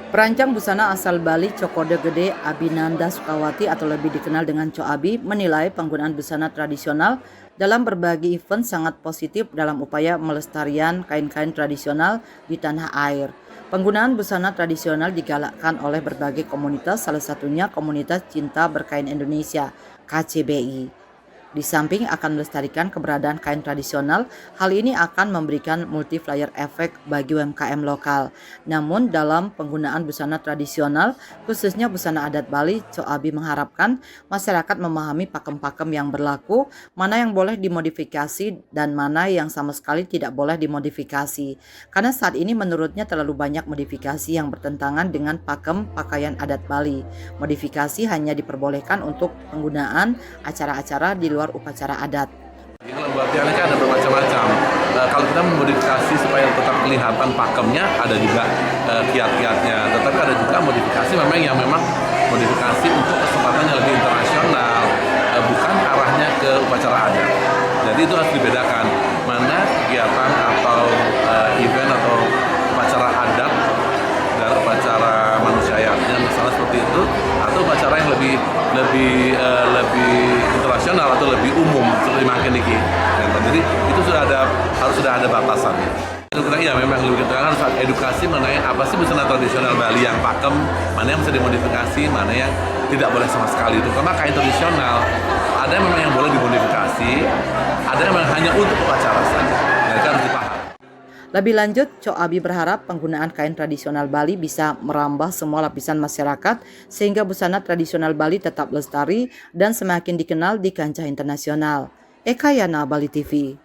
Perancang busana asal Bali Cokode Gede Abinanda Sukawati atau lebih dikenal dengan Co Abi menilai penggunaan busana tradisional dalam berbagai event sangat positif dalam upaya melestarikan kain-kain tradisional di tanah air. Penggunaan busana tradisional digalakkan oleh berbagai komunitas, salah satunya komunitas Cinta Berkain Indonesia (KCBI). Di samping akan melestarikan keberadaan kain tradisional, hal ini akan memberikan multiplier efek bagi UMKM lokal. Namun dalam penggunaan busana tradisional, khususnya busana adat Bali, Co Abi mengharapkan masyarakat memahami pakem-pakem yang berlaku, mana yang boleh dimodifikasi dan mana yang sama sekali tidak boleh dimodifikasi. Karena saat ini menurutnya terlalu banyak modifikasi yang bertentangan dengan pakem pakaian adat Bali. Modifikasi hanya diperbolehkan untuk penggunaan acara-acara di luar upacara adat. Kalau buat tiangnya kan ada bermacam-macam. Kalau kita memodifikasi supaya tetap kelihatan pakemnya, ada juga kiat-kiatnya. Tetapi ada juga modifikasi memang modifikasi untuk kesempatan yang lebih internasional, bukan arahnya ke upacara adat. Jadi itu harus dibedakan mana kegiatan atau event atau upacara adat dan upacara manusiaatnya misalnya seperti itu, atau upacara yang lebih internasional atau lebih umum seperti makin ini. Jadi itu harus sudah ada batasannya. Iya, memang kita harus edukasi mengenai apa sih busana tradisional Bali yang pakem, mana yang bisa dimodifikasi, mana yang tidak boleh sama sekali. Itu karena kain tradisional ada memang yang boleh dimodifikasi, ada yang hanya untuk upacara saja. Nah, harus dipahami. Lebih lanjut, Co Abi berharap penggunaan kain tradisional Bali bisa merambah semua lapisan masyarakat sehingga busana tradisional Bali tetap lestari dan semakin dikenal di kancah internasional. Eka Yana, Bali TV.